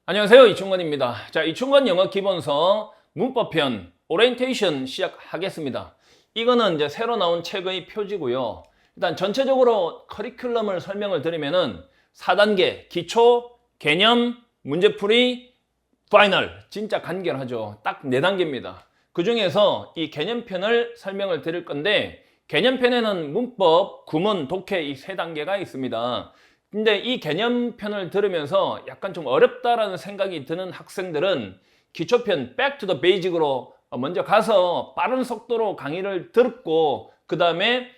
안녕하세요, 이충건입니다. 자, 이충건 영어 기본서 문법편 오리엔테이션 시작하겠습니다. 이거는 이제 새로 나온 책의 표지고요. 일단 전체적으로 커리큘럼을 설명을 드리면은 4단계 기초, 개념, 문제풀이, 파이널. 진짜 간결하죠. 딱 4단계입니다. 그 중에서 이 개념편을 설명을 드릴 건데, 개념편에는 문법, 구문, 독해 이 3단계가 있습니다. 근데 이 개념편을 들으면서 약간 좀 어렵다라는 생각이 드는 학생들은 기초편 Back to the Basic으로 먼저 가서 빠른 속도로 강의를 듣고 그 다음에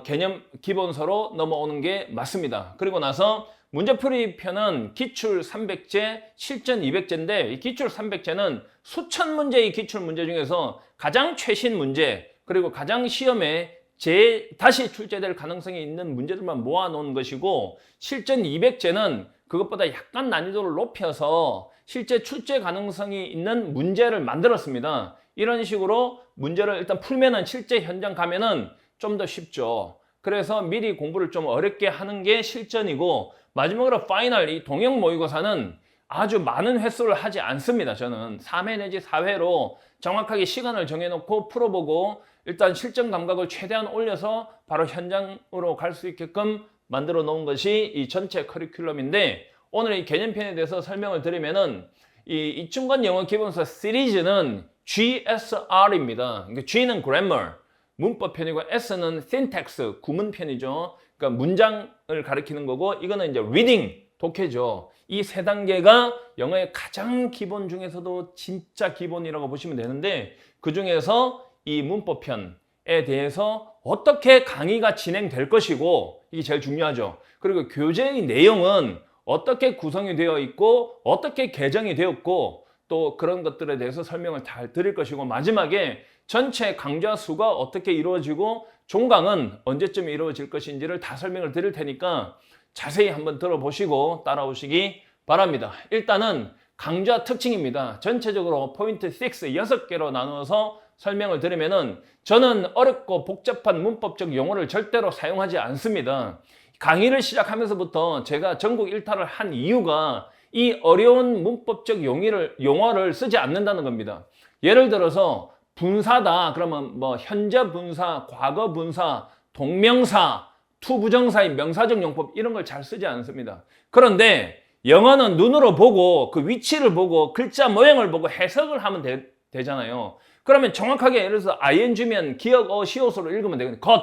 개념 기본서로 넘어오는 게 맞습니다. 그리고 나서 문제풀이 편은 기출 300제, 실전 200제인데 이 기출 300제는 수천 문제의 기출 문제 중에서 가장 최신 문제 그리고 가장 시험에 다시 출제될 가능성이 있는 문제들만 모아놓은 것이고, 실전 200제는 그것보다 약간 난이도를 높여서 실제 출제 가능성이 있는 문제를 만들었습니다. 이런 식으로 문제를 일단 풀면은 실제 현장 가면은 좀 더 쉽죠. 그래서 미리 공부를 좀 어렵게 하는 게 실전이고, 마지막으로 파이널 이 동형 모의고사는 아주 많은 횟수를 하지 않습니다. 저는 3회 내지 4회로 정확하게 시간을 정해놓고 풀어보고 일단 실전 감각을 최대한 올려서 바로 현장으로 갈 수 있게끔 만들어 놓은 것이 이 전체 커리큘럼인데, 오늘 이 개념편에 대해서 설명을 드리면은 이 이충건 영어 기본서 시리즈는 GSR입니다. 그러니까 G는 grammar, 문법 편이고 S는 syntax, 구문 편이죠. 그러니까 문장을 가리키는 거고, 이거는 이제 reading, 독해죠. 이 3단계가 영어의 가장 기본 중에서도 진짜 기본이라고 보시면 되는데, 그 중에서 이 문법편에 대해서 어떻게 강의가 진행될 것이고, 이게 제일 중요하죠. 그리고 교재의 내용은 어떻게 구성이 되어 있고 어떻게 개정이 되었고 또 그런 것들에 대해서 설명을 잘 드릴 것이고, 마지막에 전체 강좌 수가 어떻게 이루어지고 종강은 언제쯤 이루어질 것인지를 다 설명을 드릴 테니까 자세히 한번 들어보시고 따라오시기 바랍니다. 일단은 강좌 특징입니다. 전체적으로 포인트 6, 6개로 나누어서 설명을 드리면은, 저는 어렵고 복잡한 문법적 용어를 절대로 사용하지 않습니다. 강의를 시작하면서부터 제가 전국 일탈을 한 이유가 이 어려운 문법적 용어를 쓰지 않는다는 겁니다. 예를 들어서 분사다 그러면 뭐 현재 분사, 과거 분사, 동명사, 투부정사의 명사적 용법 이런 걸 잘 쓰지 않습니다. 그런데 영어는 눈으로 보고 그 위치를 보고 글자 모양을 보고 해석을 하면 되잖아요. 그러면 정확하게 예를 들어서 ing면 기억, 시옷으로 읽으면 되거든요. 것.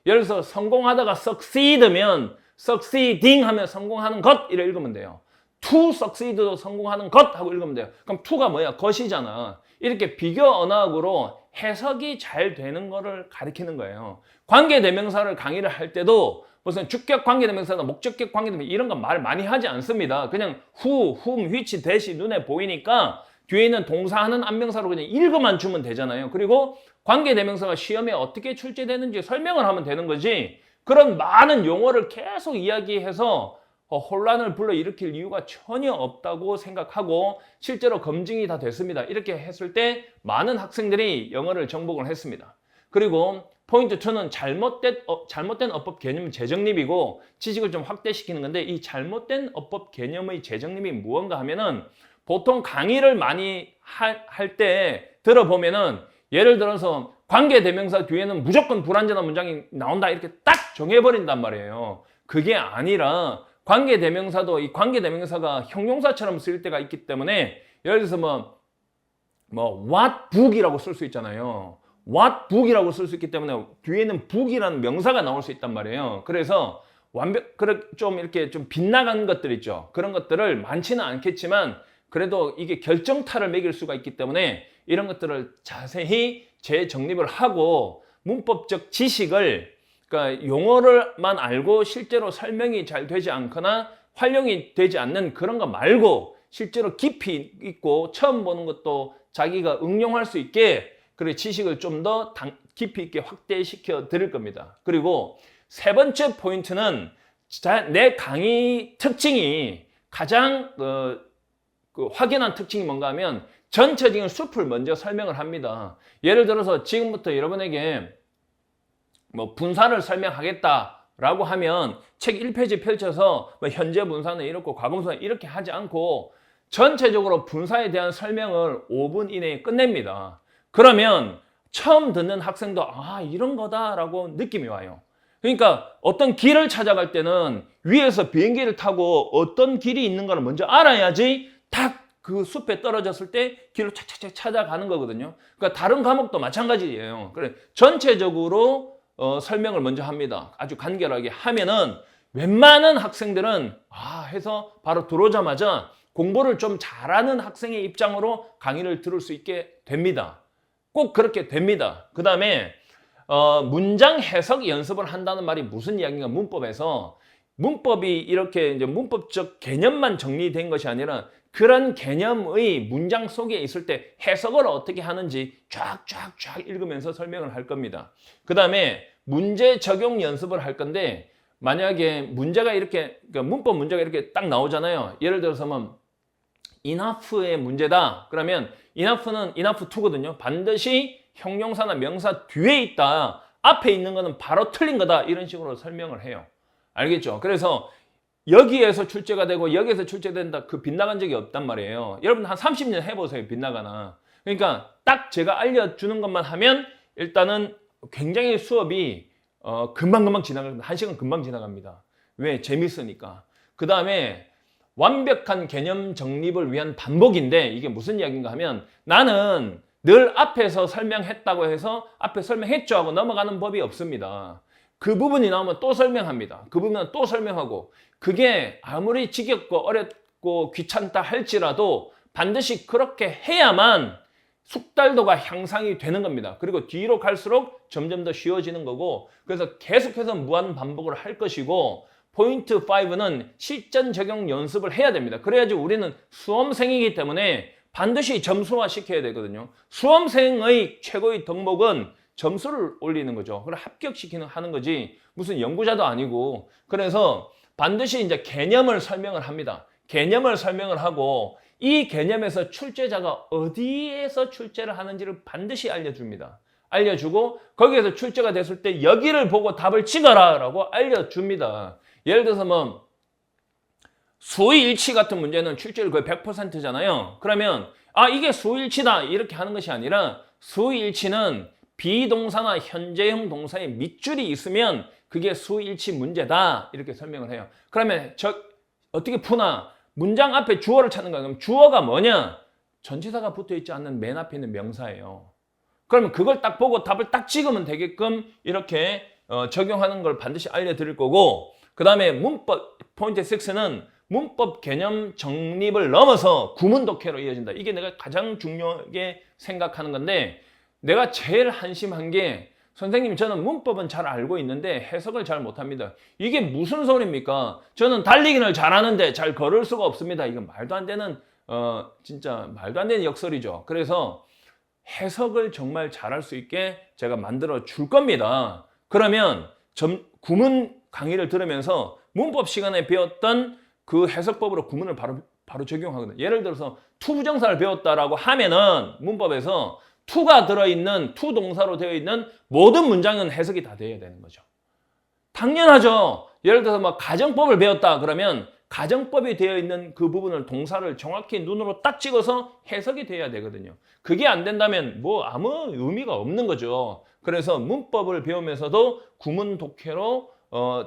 예를 들어서 성공하다가 succeed면 succeeding 하면 성공하는 것 이렇게 읽으면 돼요. to succeed도 성공하는 것 하고 읽으면 돼요. 그럼 to가 뭐야? 것이잖아. 이렇게 비교 언어학으로 해석이 잘 되는 거를 가리키는 거예요. 관계대명사를 강의를 할 때도 무슨 주격 관계대명사나 목적격 관계대명사 이런 거 말 많이 하지 않습니다. 그냥 who, whom, which, that이 눈에 보이니까 뒤에 있는 동사하는 안명사로 그냥 읽어만 주면 되잖아요. 그리고 관계대명사가 시험에 어떻게 출제되는지 설명을 하면 되는 거지, 그런 많은 용어를 계속 이야기해서 혼란을 불러일으킬 이유가 전혀 없다고 생각하고, 실제로 검증이 다 됐습니다. 이렇게 했을 때 많은 학생들이 영어를 정복을 했습니다. 그리고 포인트 2는 잘못된 어법 개념 재정립이고 지식을 좀 확대시키는 건데, 이 잘못된 어법 개념의 재정립이 무언가 하면은, 보통 강의를 많이 할 때 들어보면은 예를 들어서 관계대명사 뒤에는 무조건 불완전한 문장이 나온다 이렇게 딱 정해버린단 말이에요. 그게 아니라 관계대명사도 이 관계대명사가 형용사처럼 쓰일 때가 있기 때문에, 예를 들어서 what book이라고 쓸 수 있잖아요. what book이라고 쓸 수 있기 때문에 뒤에는 book이라는 명사가 나올 수 있단 말이에요. 그래서 좀 이렇게 좀 빗나간 것들 있죠. 그런 것들을 많지는 않겠지만 그래도 이게 결정타를 매길 수가 있기 때문에 이런 것들을 자세히 재정립을 하고, 문법적 지식을, 그러니까 용어를만 알고 실제로 설명이 잘 되지 않거나 활용이 되지 않는 그런 거 말고 실제로 깊이 있고 처음 보는 것도 자기가 응용할 수 있게, 그리고 지식을 좀 더 깊이 있게 확대시켜 드릴 겁니다. 그리고 3번째 포인트는 내 강의 특징이 가장 확연한 특징이 뭔가 하면 전체적인 숲을 먼저 설명을 합니다. 예를 들어서 지금부터 여러분에게 분사를 설명하겠다라고 하면 책 1페이지 펼쳐서 현재 분사는 이렇고 과거 분사는 이렇게 하지 않고 전체적으로 분사에 대한 설명을 5분 이내에 끝냅니다. 그러면 처음 듣는 학생도 아, 이런 거다라고 느낌이 와요. 그러니까 어떤 길을 찾아갈 때는 위에서 비행기를 타고 어떤 길이 있는가를 먼저 알아야지 딱 그 숲에 떨어졌을 때 길을 착착착 찾아가는 거거든요. 그러니까 다른 과목도 마찬가지예요. 그래 전체적으로 설명을 먼저 합니다. 아주 간결하게 하면은 웬만한 학생들은 해서 바로 들어오자마자 공부를 좀 잘하는 학생의 입장으로 강의를 들을 수 있게 됩니다. 꼭 그렇게 됩니다. 그 다음에 문장 해석 연습을 한다는 말이 무슨 이야기인가? 문법에서 문법이 이렇게 이제 문법적 개념만 정리된 것이 아니라 그런 개념의 문장 속에 있을 때 해석을 어떻게 하는지 쫙쫙쫙 읽으면서 설명을 할 겁니다. 그 다음에 문제 적용 연습을 할 건데 만약에 문제가 이렇게 그러니까 문법 문제가 이렇게 딱 나오잖아요. 예를 들어서면 enough의 문제다. 그러면 enough는 enough to거든요. 반드시 형용사나 명사 뒤에 있다. 앞에 있는 거는 바로 틀린 거다. 이런 식으로 설명을 해요. 알겠죠? 그래서 여기에서 출제가 되고 여기에서 출제된다. 그 빗나간 적이 없단 말이에요. 여러분 한 30년 해보세요. 빗나가나. 그러니까 딱 제가 알려주는 것만 하면 일단은 굉장히 수업이 금방금방 지나갑니다. 1시간 금방 지나갑니다. 왜? 재밌으니까. 그 다음에 완벽한 개념 정립을 위한 반복인데 이게 무슨 이야기인가 하면 나는 늘 앞에서 설명했다고 해서 앞에 설명했죠 하고 넘어가는 법이 없습니다. 그 부분이 나오면 또 설명합니다. 그 부분은 또 설명하고 그게 아무리 지겹고 어렵고 귀찮다 할지라도 반드시 그렇게 해야만 숙달도가 향상이 되는 겁니다. 그리고 뒤로 갈수록 점점 더 쉬워지는 거고 그래서 계속해서 무한 반복을 할 것이고 포인트 5는 실전 적용 연습을 해야 됩니다. 그래야지 우리는 수험생이기 때문에 반드시 점수화 시켜야 되거든요. 수험생의 최고의 덕목은 점수를 올리는 거죠. 그걸 합격시키는 하는 거지 무슨 연구자도 아니고 그래서 반드시 이제 개념을 설명을 합니다. 개념을 설명을 하고 이 개념에서 출제자가 어디에서 출제를 하는지를 반드시 알려줍니다. 알려주고 거기에서 출제가 됐을 때 여기를 보고 답을 찍어라 라고 알려줍니다. 예를 들어서 뭐 수일치 같은 문제는 출제율 거의 100%잖아요. 그러면 이게 수일치다 이렇게 하는 것이 아니라 수일치는 비동사나 현재형 동사의 밑줄이 있으면 그게 수일치 문제다 이렇게 설명을 해요. 그러면 어떻게 푸나? 문장 앞에 주어를 찾는 거야. 그럼 주어가 뭐냐? 전치사가 붙어있지 않는 맨 앞에 있는 명사예요. 그러면 그걸 딱 보고 답을 딱 찍으면 되게끔 이렇게 적용하는 걸 반드시 알려드릴 거고 그 다음에 문법 포인트 6는 문법 개념 정립을 넘어서 구문 독해로 이어진다. 이게 내가 가장 중요하게 생각하는 건데 내가 제일 한심한 게 선생님 저는 문법은 잘 알고 있는데 해석을 잘 못합니다. 이게 무슨 소리입니까? 저는 달리기를 잘하는데 잘 걸을 수가 없습니다. 이건 말도 안 되는 진짜 말도 안 되는 역설이죠. 그래서 해석을 정말 잘할 수 있게 제가 만들어 줄 겁니다. 그러면 구문 강의를 들으면서 문법 시간에 배웠던 그 해석법으로 구문을 바로 적용하거든요. 예를 들어서 투부정사를 배웠다라고 하면은 문법에서 to가 들어있는 to 동사로 되어 있는 모든 문장은 해석이 다 되어야 되는 거죠. 당연하죠. 예를 들어서 막 가정법을 배웠다 그러면 가정법이 되어 있는 그 부분을 동사를 정확히 눈으로 딱 찍어서 해석이 돼야 되거든요. 그게 안 된다면 뭐 아무 의미가 없는 거죠. 그래서 문법을 배우면서도 구문 독해로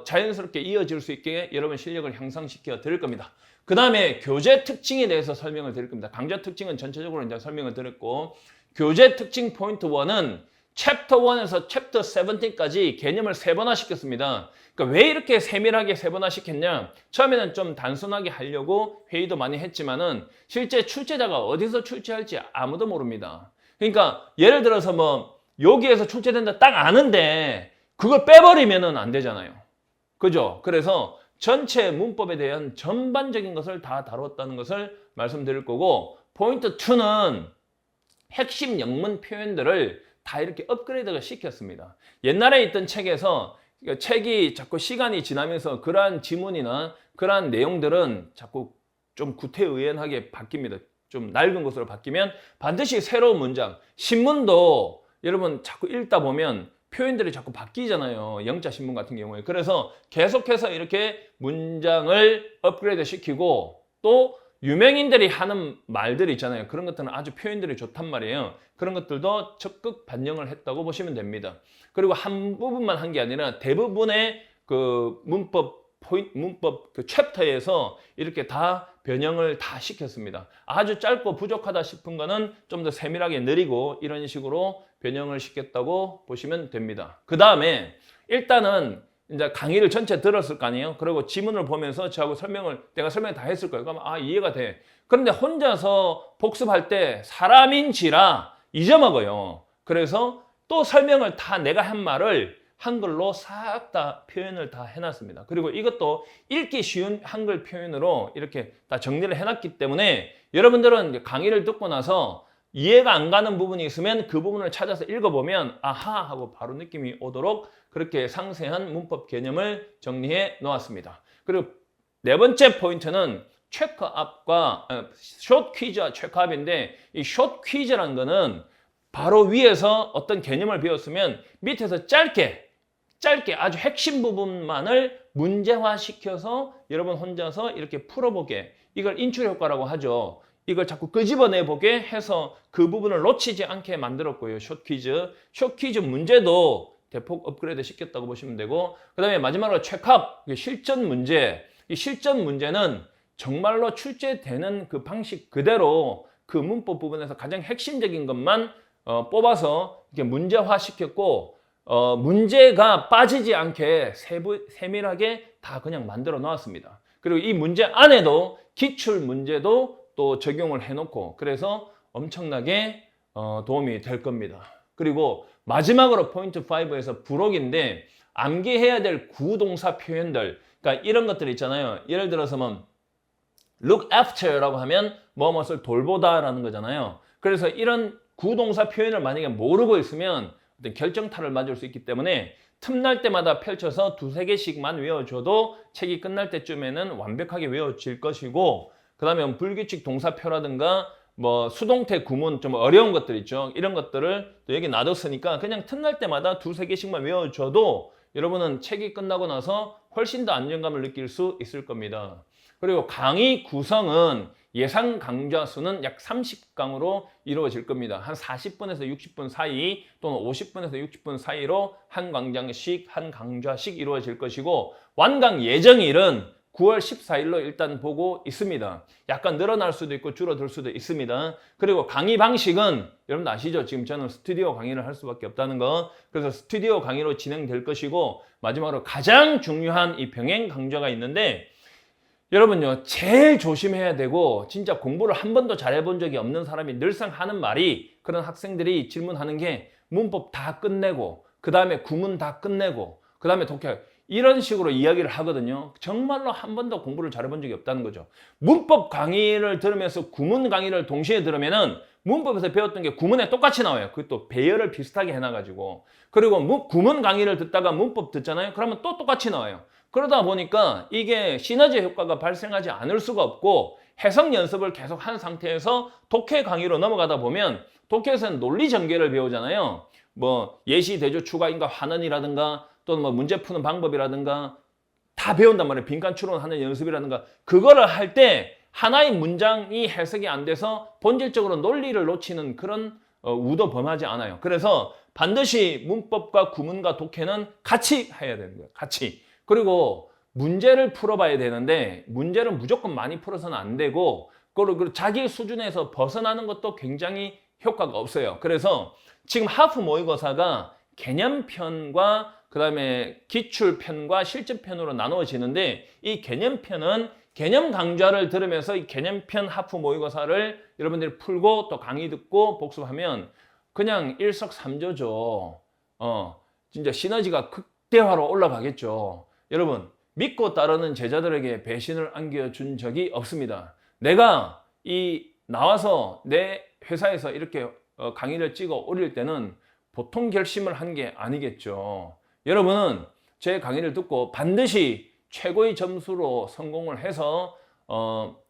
자연스럽게 이어질 수 있게 여러분 실력을 향상시켜 드릴 겁니다. 그 다음에 교재 특징에 대해서 설명을 드릴 겁니다. 강좌 특징은 전체적으로 이제 설명을 드렸고 교재 특징 포인트 1은 챕터 1에서 챕터 17까지 개념을 세분화 시켰습니다. 그러니까 왜 이렇게 세밀하게 세분화 시켰냐? 처음에는 좀 단순하게 하려고 회의도 많이 했지만은 실제 출제자가 어디서 출제할지 아무도 모릅니다. 그러니까 예를 들어서 뭐 여기에서 출제된다 딱 아는데 그걸 빼버리면은 안 되잖아요. 그죠? 그래서 전체 문법에 대한 전반적인 것을 다 다뤘다는 것을 말씀드릴 거고 포인트 2는 핵심 영문 표현들을 다 이렇게 업그레이드가 시켰습니다. 옛날에 있던 책에서 책이 자꾸 시간이 지나면서 그러한 지문이나 그러한 내용들은 자꾸 좀 구태의연하게 바뀝니다. 좀 낡은 것으로 바뀌면 반드시 새로운 문장, 신문도 여러분 자꾸 읽다 보면 표현들이 자꾸 바뀌잖아요. 영자 신문 같은 경우에. 그래서 계속해서 이렇게 문장을 업그레이드 시키고 또 유명인들이 하는 말들이 있잖아요. 그런 것들은 아주 표현들이 좋단 말이에요. 그런 것들도 적극 반영을 했다고 보시면 됩니다. 그리고 한 부분만 한 게 아니라 대부분의 그 문법 그 챕터에서 이렇게 다 변형을 다 시켰습니다. 아주 짧고 부족하다 싶은 거는 좀 더 세밀하게 느리고 이런 식으로 변형을 시켰다고 보시면 됩니다. 그 다음에 일단은 이제 강의를 전체 들었을 거 아니에요. 그리고 지문을 보면서 저하고 내가 설명을 다 했을 거예요. 그러면 이해가 돼. 그런데 혼자서 복습할 때 사람인지라 잊어먹어요. 그래서 또 설명을 다 내가 한 말을 한글로 싹 다 표현을 다 해놨습니다. 그리고 이것도 읽기 쉬운 한글 표현으로 이렇게 다 정리를 해놨기 때문에 여러분들은 강의를 듣고 나서 이해가 안 가는 부분이 있으면 그 부분을 찾아서 읽어보면 아하 하고 바로 느낌이 오도록 그렇게 상세한 문법 개념을 정리해 놓았습니다. 그리고 네 번째 포인트는 체크업과 숏 퀴즈와 체크업인데 이 숏 퀴즈란 거는 바로 위에서 어떤 개념을 배웠으면 밑에서 짧게 아주 핵심 부분만을 문제화시켜서 여러분 혼자서 이렇게 풀어보게, 이걸 인출 효과라고 하죠. 이걸 자꾸 끄집어내보게 해서 그 부분을 놓치지 않게 만들었고요. 숏 퀴즈 문제도 대폭 업그레이드 시켰다고 보시면 되고, 그 다음에 마지막으로 체크업, 실전 문제. 이 실전 문제는 정말로 출제되는 그 방식 그대로 그 문법 부분에서 가장 핵심적인 것만 뽑아서 이렇게 문제화 시켰고, 문제가 빠지지 않게 세밀하게 다 그냥 만들어 놓았습니다. 그리고 이 문제 안에도 기출 문제도 또 적용을 해놓고, 그래서 엄청나게 도움이 될 겁니다. 그리고 마지막으로 포인트 5에서 부록인데 암기해야 될 구동사 표현들, 그러니까 이런 것들 있잖아요. 예를 들어서 뭐 look after라고 하면 무엇을 돌보다라는 거잖아요. 그래서 이런 구동사 표현을 만약에 모르고 있으면 어떤 결정타를 맞을 수 있기 때문에 틈날 때마다 펼쳐서 두세 개씩만 외워줘도 책이 끝날 때쯤에는 완벽하게 외워질 것이고, 그 다음에 불규칙 동사표라든가 뭐 수동태 구문 좀 어려운 것들 있죠. 이런 것들을 또 여기 놔뒀으니까 그냥 틈날 때마다 두세 개씩만 외워줘도 여러분은 책이 끝나고 나서 훨씬 더 안정감을 느낄 수 있을 겁니다. 그리고 강의 구성은 예상 강좌 수는 약 30강으로 이루어질 겁니다. 한 40분에서 60분 사이 또는 50분에서 60분 사이로 한 강좌씩 이루어질 것이고, 완강 예정일은 9월 14일로 일단 보고 있습니다. 약간 늘어날 수도 있고 줄어들 수도 있습니다. 그리고 강의 방식은 여러분 아시죠? 지금 저는 스튜디오 강의를 할 수밖에 없다는 거. 그래서 스튜디오 강의로 진행될 것이고, 마지막으로 가장 중요한 이 병행 강좌가 있는데, 여러분요, 제일 조심해야 되고 진짜 공부를 한 번도 잘해본 적이 없는 사람이 늘상 하는 말이, 그런 학생들이 질문하는 게 문법 다 끝내고 그 다음에 구문 다 끝내고 그 다음에 독해, 이런 식으로 이야기를 하거든요. 정말로 한 번도 공부를 잘해본 적이 없다는 거죠. 문법 강의를 들으면서 구문 강의를 동시에 들으면은 문법에서 배웠던 게 구문에 똑같이 나와요. 그것도 배열을 비슷하게 해놔가지고. 그리고 구문 강의를 듣다가 문법 듣잖아요. 그러면 또 똑같이 나와요. 그러다 보니까 이게 시너지 효과가 발생하지 않을 수가 없고, 해석 연습을 계속 한 상태에서 독해 강의로 넘어가다 보면, 독해에서는 논리 전개를 배우잖아요. 뭐 예시, 대조, 추가, 인과, 환원이라든가 또는 뭐 문제 푸는 방법이라든가 다 배운단 말이에요. 빈칸 추론하는 연습이라든가. 그거를 할 때 하나의 문장이 해석이 안 돼서 본질적으로 논리를 놓치는 그런 우도 범하지 않아요. 그래서 반드시 문법과 구문과 독해는 같이 해야 되는 거예요. 같이. 그리고 문제를 풀어봐야 되는데, 문제를 무조건 많이 풀어서는 안 되고, 그리고 자기 수준에서 벗어나는 것도 굉장히 효과가 없어요. 그래서 지금 하프 모의고사가 개념편과 그 다음에 기출편과 실전편으로 나누어지는데, 이 개념편은 개념 강좌를 들으면서 이 개념편 하프 모의고사를 여러분들이 풀고 또 강의 듣고 복습하면 그냥 일석삼조죠. 진짜 시너지가 극대화로 올라가겠죠. 여러분, 믿고 따르는 제자들에게 배신을 안겨준 적이 없습니다. 내가 나와서 내 회사에서 이렇게 강의를 찍어 올릴 때는 보통 결심을 한 게 아니겠죠. 여러분은 제 강의를 듣고 반드시 최고의 점수로 성공을 해서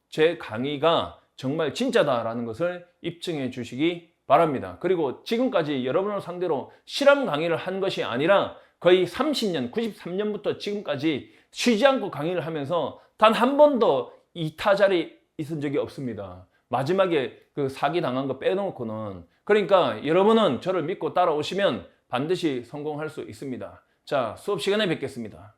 제 강의가 정말 진짜다라는 것을 입증해 주시기 바랍니다. 그리고 지금까지 여러분을 상대로 실험 강의를 한 것이 아니라 거의 30년, 93년부터 지금까지 쉬지 않고 강의를 하면서 단 한 번도 2타 자리 있은 적이 없습니다. 마지막에 그 사기 당한 거 빼놓고는. 그러니까 여러분은 저를 믿고 따라오시면 반드시 성공할 수 있습니다. 자, 수업 시간에 뵙겠습니다.